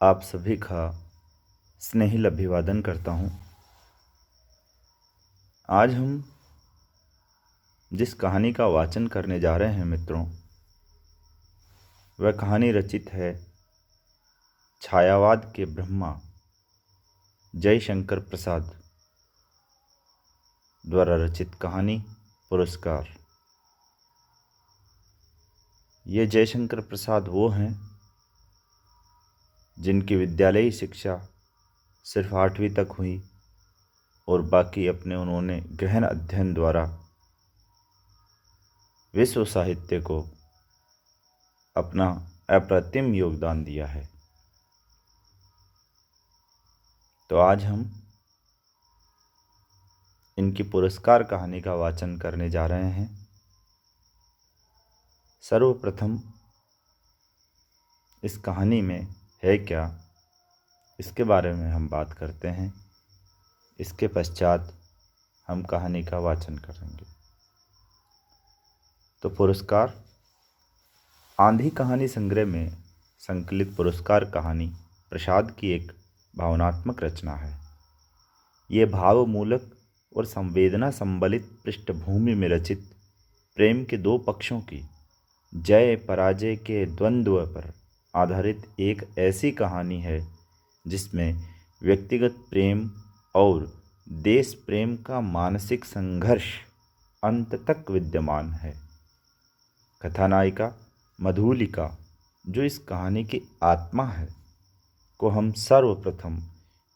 आप सभी का स्नेहिल अभिवादन करता हूँ। आज हम जिस कहानी का वाचन करने जा रहे हैं मित्रों, वह कहानी रचित है छायावाद के ब्रह्मा जयशंकर प्रसाद द्वारा रचित कहानी पुरस्कार। ये जयशंकर प्रसाद वो हैं जिनकी विद्यालयी शिक्षा सिर्फ 8वीं तक हुई और बाकी अपने उन्होंने गहन अध्ययन द्वारा विश्व साहित्य को अपना अप्रतिम योगदान दिया है। तो आज हम इनकी पुरस्कार कहानी का वाचन करने जा रहे हैं। सर्वप्रथम इस कहानी में है क्या, इसके बारे में हम बात करते हैं। इसके पश्चात हम कहानी का वाचन करेंगे। तो पुरस्कार आंधी कहानी संग्रह में संकलित पुरस्कार कहानी प्रसाद की एक भावनात्मक रचना है। ये भावमूलक और संवेदना संबलित पृष्ठभूमि में रचित प्रेम के दो पक्षों की जय पराजय के द्वंद्व पर आधारित एक ऐसी कहानी है जिसमें व्यक्तिगत प्रेम और देश प्रेम का मानसिक संघर्ष अंत तक विद्यमान है। कथानायिका मधुलिका, जो इस कहानी की आत्मा है, को हम सर्वप्रथम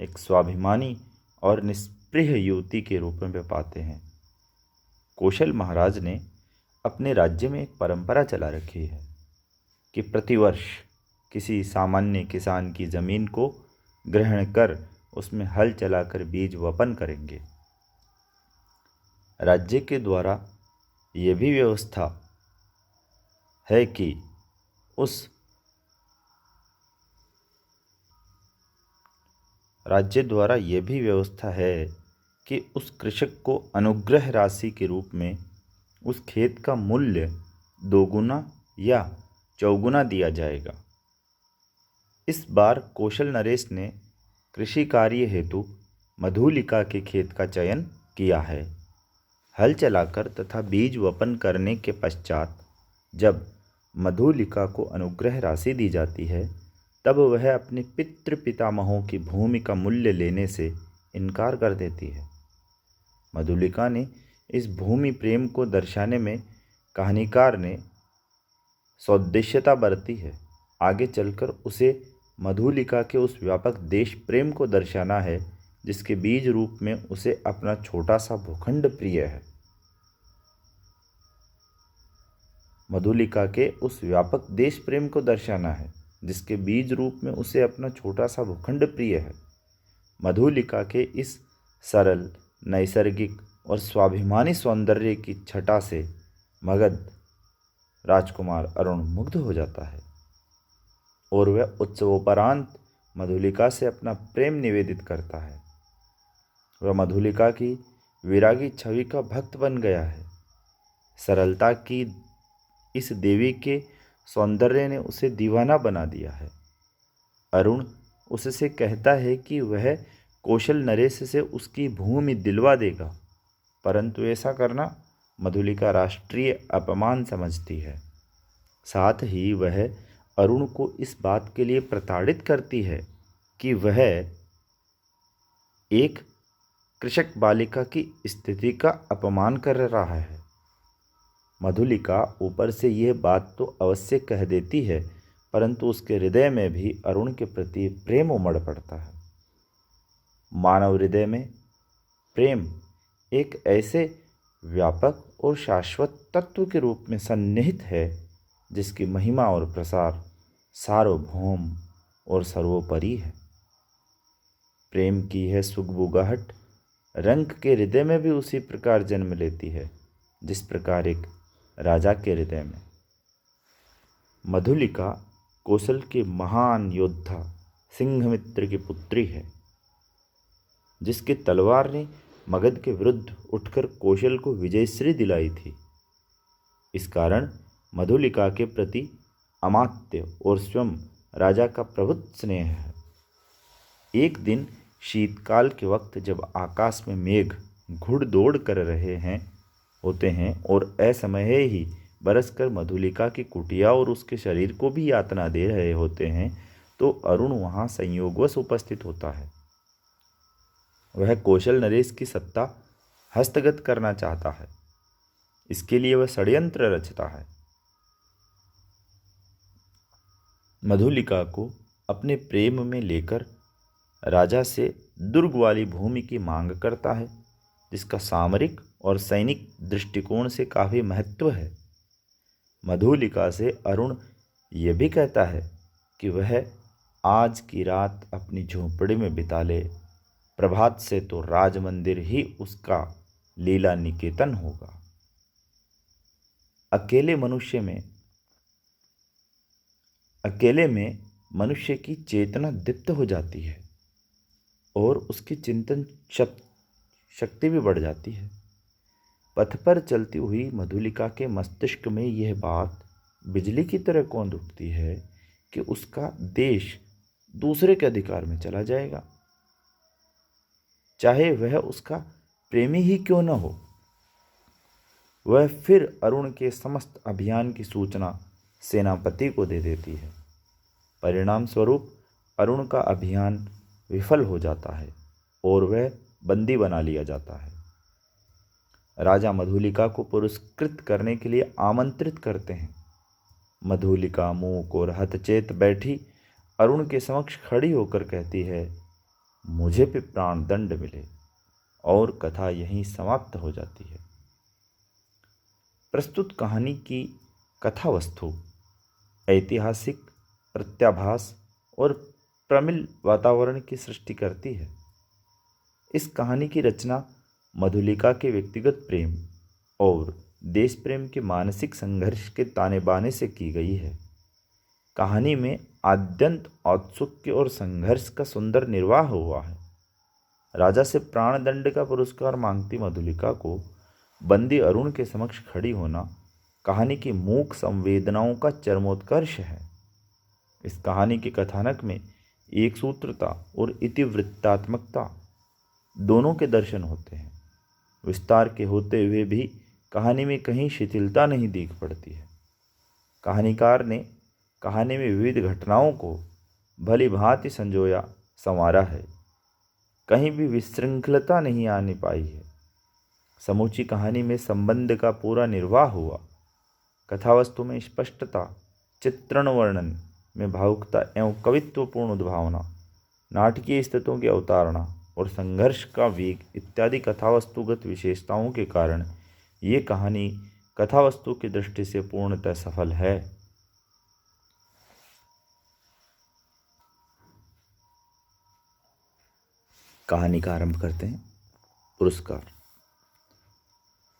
एक स्वाभिमानी और निष्प्रिय युवती के रूप में पाते हैं। कौशल महाराज ने अपने राज्य में एक परंपरा चला रखी है कि प्रतिवर्ष किसी सामान्य किसान की ज़मीन को ग्रहण कर उसमें हल चलाकर बीज वपन करेंगे। राज्य के द्वारा ये भी व्यवस्था है कि उस कृषक को अनुग्रह राशि के रूप में उस खेत का मूल्य दोगुना या चौगुना दिया जाएगा। इस बार कौशल नरेश ने कृषि कार्य हेतु मधुलिका के खेत का चयन किया है। हल चलाकर तथा बीज वपन करने के पश्चात जब मधुलिका को अनुग्रह राशि दी जाती है, तब वह अपने पितृ पितामहों की भूमि का मूल्य लेने से इनकार कर देती है। मधुलिका ने इस भूमि प्रेम को दर्शाने में कहानीकार ने सौदेश्यता बरती है। आगे चलकर उसे मधुलिका के उस व्यापक देश प्रेम को दर्शाना है जिसके बीज रूप में उसे अपना छोटा सा भूखंड प्रिय है। मधुलिका के उस व्यापक देश प्रेम को दर्शाना है जिसके बीज रूप में उसे अपना छोटा सा भूखंड प्रिय है। मधुलिका के इस सरल, नैसर्गिक और स्वाभिमानी सौंदर्य की छटा से मगध राजकुमार अरुण मुग्ध हो जाता है और वह उत्सवोपरांत मधुलिका से अपना प्रेम निवेदित करता है। वह मधुलिका की विरागी छवि का भक्त बन गया है। सरलता की इस देवी के सौंदर्य ने उसे दीवाना बना दिया है। अरुण उससे कहता है कि वह कौशल नरेश से उसकी भूमि दिलवा देगा, परंतु ऐसा करना मधुलिका राष्ट्रीय अपमान समझती है। साथ ही वह अरुण को इस बात के लिए प्रताड़ित करती है कि वह एक कृषक बालिका की स्थिति का अपमान कर रहा है। मधुलिका ऊपर से यह बात तो अवश्य कह देती है, परंतु उसके हृदय में भी अरुण के प्रति प्रेम उमड़ पड़ता है। मानव हृदय में प्रेम एक ऐसे व्यापक और शाश्वत तत्व के रूप में सन्निहित है जिसकी महिमा और प्रसार सार्वभौम और सर्वोपरि है। प्रेम की यह सुगबुगाहट रंग के हृदय में भी उसी प्रकार जन्म लेती है जिस प्रकार एक राजा के हृदय में। मधुलिका कौशल के महान योद्धा सिंघमित्र की पुत्री है, जिसकी तलवार ने मगध के विरुद्ध उठकर कौशल को विजयश्री दिलाई थी। इस कारण मधुलिका के प्रति अमात्य और स्वयं राजा का प्रभुत्व स्नेह है। एक दिन शीतकाल के वक्त जब आकाश में मेघ घुड़दौड़ कर रहे हैं होते हैं और असमय ही बरसकर मधुलिका की कुटिया और उसके शरीर को भी यातना दे रहे होते हैं, तो अरुण वहाँ संयोगवश उपस्थित होता है। वह कौशल नरेश की सत्ता हस्तगत करना चाहता है। इसके लिए वह षड्यंत्र रचता है। मधुलिका को अपने प्रेम में लेकर राजा से दुर्ग वाली भूमि की मांग करता है, जिसका सामरिक और सैनिक दृष्टिकोण से काफ़ी महत्व है। मधुलिका से अरुण यह भी कहता है कि वह आज की रात अपनी झोंपड़ी में बिता ले, प्रभात से तो राजमंदिर ही उसका लीला निकेतन होगा। अकेले में मनुष्य की चेतना दीप्त हो जाती है और उसकी चिंतन शक्ति भी बढ़ जाती है। पथ पर चलती हुई मधुलिका के मस्तिष्क में यह बात बिजली की तरह कौंध उठती है कि उसका देश दूसरे के अधिकार में चला जाएगा, चाहे वह उसका प्रेमी ही क्यों न हो। वह फिर अरुण के समस्त अभियान की सूचना सेनापति को दे देती है। परिणाम स्वरूप अरुण का अभियान विफल हो जाता है और वह बंदी बना लिया जाता है। राजा मधुलिका को पुरस्कृत करने के लिए आमंत्रित करते हैं। मधुलिका मूक और हतचेत बैठी अरुण के समक्ष खड़ी होकर कहती है, मुझे भी प्राण दंड मिले, और कथा यहीं समाप्त हो जाती है। प्रस्तुत कहानी की कथा वस्तु ऐतिहासिक प्रत्याभास और प्रमिल वातावरण की सृष्टि करती है। इस कहानी की रचना मधुलिका के व्यक्तिगत प्रेम और देश प्रेम के मानसिक संघर्ष के ताने बाने से की गई है। कहानी में आद्यंत औत्सुक्य और संघर्ष का सुंदर निर्वाह हुआ है। राजा से प्राणदंड का पुरस्कार मांगती मधुलिका को बंदी अरुण के समक्ष खड़ी होना कहानी की मूक संवेदनाओं का चरमोत्कर्ष है। इस कहानी के कथानक में एक सूत्रता और इतिवृत्तात्मकता दोनों के दर्शन होते हैं। विस्तार के होते हुए भी कहानी में कहीं शिथिलता नहीं दिख पड़ती है। कहानीकार ने कहानी में विविध घटनाओं को भली भांति संजोया संवारा है। कहीं भी विशृंखलता नहीं आने पाई है। समूची कहानी में संबंध का पूरा निर्वाह हुआ। कथावस्तु में स्पष्टता, चित्रण वर्णन में भावुकता एवं कवित्वपूर्ण उद्भावना, नाटकीय स्थितियों की अवतारणा और संघर्ष का वेग इत्यादि कथावस्तुगत विशेषताओं के कारण ये कहानी कथावस्तु की दृष्टि से पूर्णतः सफल है। कहानी का आरंभ करते हैं। पुरस्कार।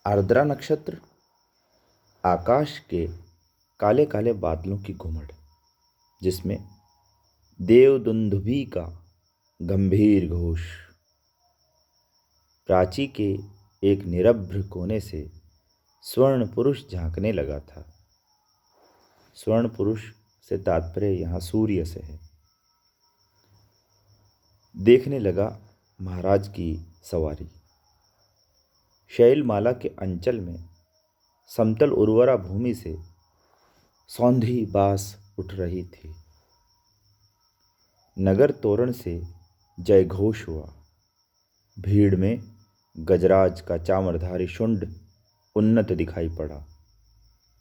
आर्द्रा नक्षत्र, आकाश के काले काले बादलों की घुमड़, जिसमें देवदुंदुभी का गंभीर घोष, प्राची के एक निरभ्र कोने से स्वर्ण पुरुष झांकने लगा था। स्वर्ण पुरुष से तात्पर्य यहाँ सूर्य से है। देखने लगा महाराज की सवारी। शैलमाला के अंचल में समतल उर्वरा भूमि से सौंधी बास उठ रही थी। नगर तोरण से जयघोष हुआ। भीड़ में गजराज का चामरधारी शुंड उन्नत दिखाई पड़ा।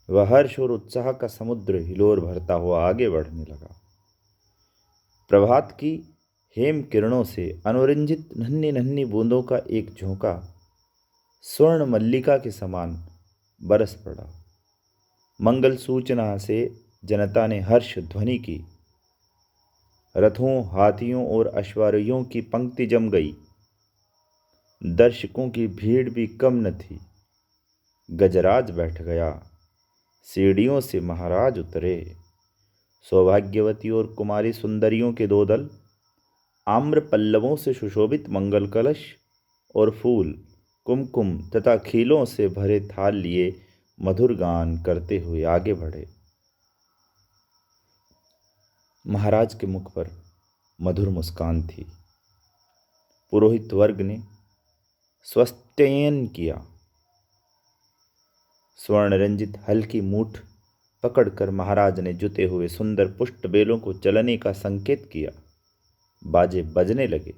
वह हर्ष और उत्साह का समुद्र हिलोर भरता हुआ आगे बढ़ने लगा। प्रभात की हेम किरणों से अनुरंजित नन्ही नन्ही बूंदों का एक झोंका स्वर्ण मल्लिका के समान बरस पड़ा। मंगल सूचना से जनता ने हर्ष ध्वनि की। रथों, हाथियों और अश्वारोहियों की पंक्ति जम गई। दर्शकों की भीड़ भी कम न थी। गजराज बैठ गया। सीढ़ियों से महाराज उतरे। सौभाग्यवती और कुमारी सुंदरियों के दो दल, आम्र पल्लवों से सुशोभित मंगल कलश और फूल, कुमकुम तथा खीलों से भरे थाल लिए मधुर गान करते हुए आगे बढ़े। महाराज के मुख पर मधुर मुस्कान थी। पुरोहित वर्ग ने स्वस्त्ययन किया। स्वर्ण रंजित हल की मूठ पकड़कर महाराज ने जुते हुए सुंदर पुष्ट बेलों को चलने का संकेत किया। बाजे बजने लगे।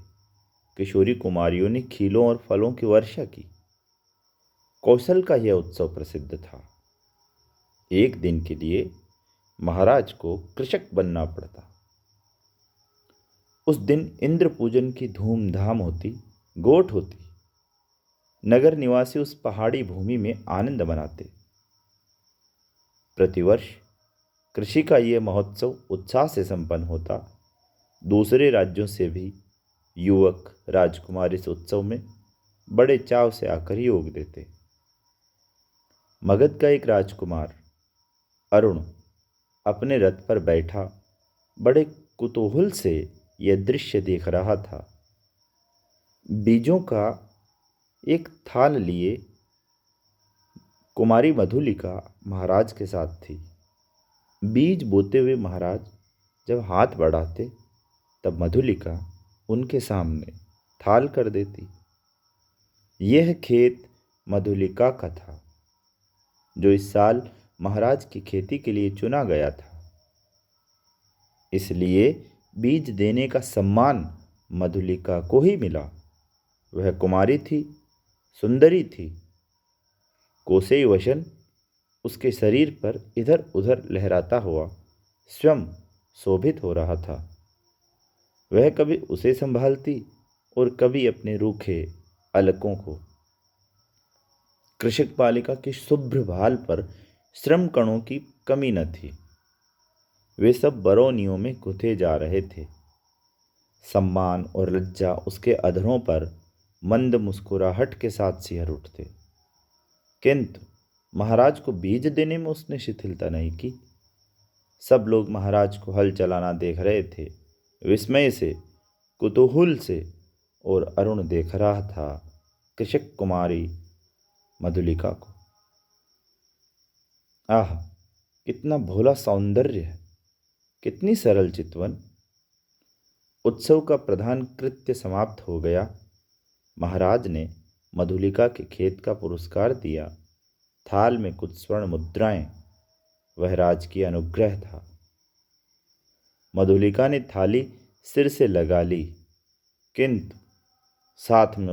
किशोरी कुमारियों ने खीलों और फलों की वर्षा की। कौशल का यह उत्सव प्रसिद्ध था। एक दिन के लिए महाराज को कृषक बनना पड़ता। उस दिन इंद्र पूजन की धूमधाम होती, गोठ होती। नगर निवासी उस पहाड़ी भूमि में आनंद मनाते। प्रतिवर्ष कृषि का यह महोत्सव उत्साह से संपन्न होता। दूसरे राज्यों से भी युवक राजकुमार इस उत्सव में बड़े चाव से आकर योग देते। मगध का एक राजकुमार अरुण अपने रथ पर बैठा बड़े कुतूहल से यह दृश्य देख रहा था। बीजों का एक थाल लिए कुमारी मधुलिका महाराज के साथ थी। बीज बोते हुए महाराज जब हाथ बढ़ाते तब मधुलिका उनके सामने थाल कर देती। यह खेत मधुलिका का था, जो इस साल महाराज की खेती के लिए चुना गया था। इसलिए बीज देने का सम्मान मधुलिका को ही मिला। वह कुमारी थी, सुंदरी थी। कोसेई वशन उसके शरीर पर इधर उधर लहराता हुआ स्वयं शोभित हो रहा था। वह कभी उसे संभालती और कभी अपने रूखे अलकों को। कृषक बालिका की शुभ्र भाल पर श्रम कणों की कमी न थी। वे सब बरौनियों में गुथे जा रहे थे। सम्मान और लज्जा उसके अधरों पर मंद मुस्कुराहट के साथ सिहर उठते। किंतु महाराज को बीज देने में उसने शिथिलता नहीं की। सब लोग महाराज को हल चलाना देख रहे थे, विस्मय से, कुतूहल से। और अरुण देख रहा था कृषक कुमारी मधुलिका को। आह, कितना भोला सौंदर्य है, कितनी सरल चितवन। उत्सव का प्रधान कृत्य समाप्त हो गया। महाराज ने मधुलिका के खेत का पुरस्कार दिया। थाल में कुछ स्वर्ण मुद्राएं। वह राजकीय अनुग्रह था। मधुलिका ने थाली सिर से लगा ली, किंतु साथ में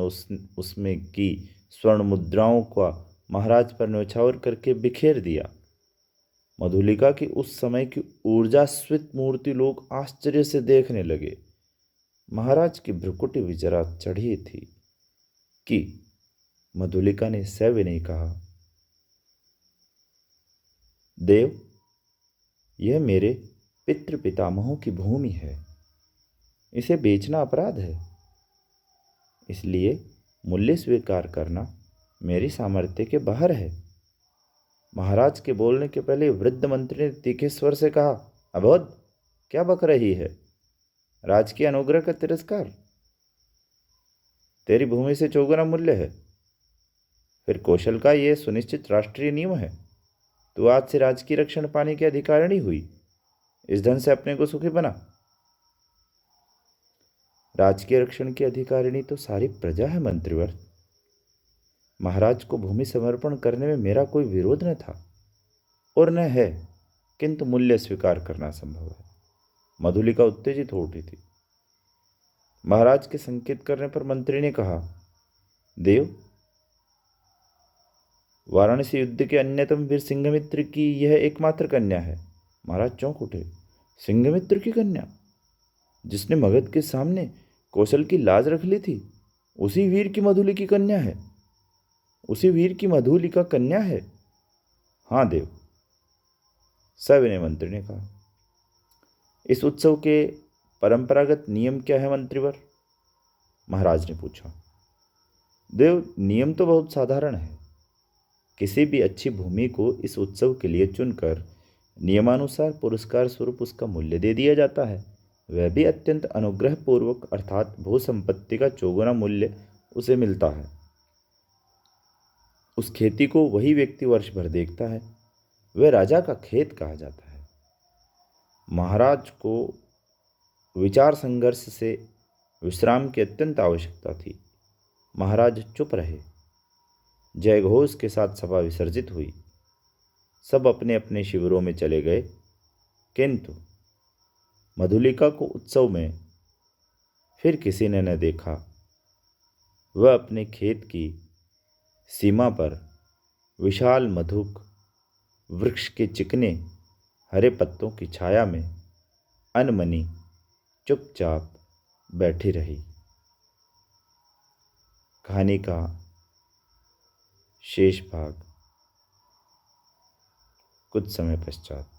उसमें की स्वर्ण मुद्राओं का महाराज पर न्यौछावर करके बिखेर दिया। मधुलिका की उस समय की ऊर्जास्वित मूर्ति लोग आश्चर्य से देखने लगे। महाराज की भ्रुकुटी भी जरा चढ़ी थी कि मधुलिका ने सविनय कहा, देव, यह मेरे पितृ पितामहों की भूमि है। इसे बेचना अपराध है। इसलिए मूल्य स्वीकार करना मेरी सामर्थ्य के बाहर है। महाराज के बोलने के पहले वृद्ध मंत्री ने तीखे स्वर से कहा, अबोध, क्या बक रही है? राजकीय अनुग्रह का तिरस्कार। तेरी भूमि से चौगुना मूल्य है। फिर कौशल का यह सुनिश्चित राष्ट्रीय नियम है। तू आज से राजकीय रक्षण पाने की अधिकारिणी हुई। इस धन से अपने को सुखी बना। राजकीय रक्षण की अधिकारिणी तो सारी प्रजा है मंत्रीवर। महाराज को भूमि समर्पण करने में मेरा कोई विरोध न था और न है, किंतु मूल्य स्वीकार करना संभव है। मधुलिका उत्तेजित हो उठी थी। महाराज के संकेत करने पर मंत्री ने कहा, देव, वाराणसी युद्ध के अन्यतम वीर सिंघमित्र की यह एकमात्र कन्या है। महाराज चौंक उठे। सिंघमित्र की कन्या, जिसने मगध के सामने कौशल की लाज रख ली थी, उसी वीर की मधुलिका की कन्या है। उसी वीर की मधुलिका कन्या है। हाँ देव, सविनय मंत्री ने कहा। इस उत्सव के परंपरागत नियम क्या है मंत्रीवर? महाराज ने पूछा। देव, नियम तो बहुत साधारण है। किसी भी अच्छी भूमि को इस उत्सव के लिए चुनकर नियमानुसार पुरस्कार स्वरूप उसका मूल्य दे दिया जाता है। वह भी अत्यंत अनुग्रह पूर्वक, अर्थात भू संपत्ति का चौगुना मूल्य उसे मिलता है। उस खेती को वही व्यक्ति वर्ष भर देखता है। वह राजा का खेत कहा जाता है। महाराज को विचार संघर्ष से विश्राम की अत्यंत आवश्यकता थी। महाराज चुप रहे। जयघोष के साथ सभा विसर्जित हुई। सब अपने अपने शिविरों में चले गए, किंतु मधुलिका को उत्सव में फिर किसी ने न देखा। वह अपने खेत की सीमा पर विशाल मधुक वृक्ष के चिकने हरे पत्तों की छाया में अनमनी चुपचाप बैठी रही। कहानी का शेष भाग कुछ समय पश्चात।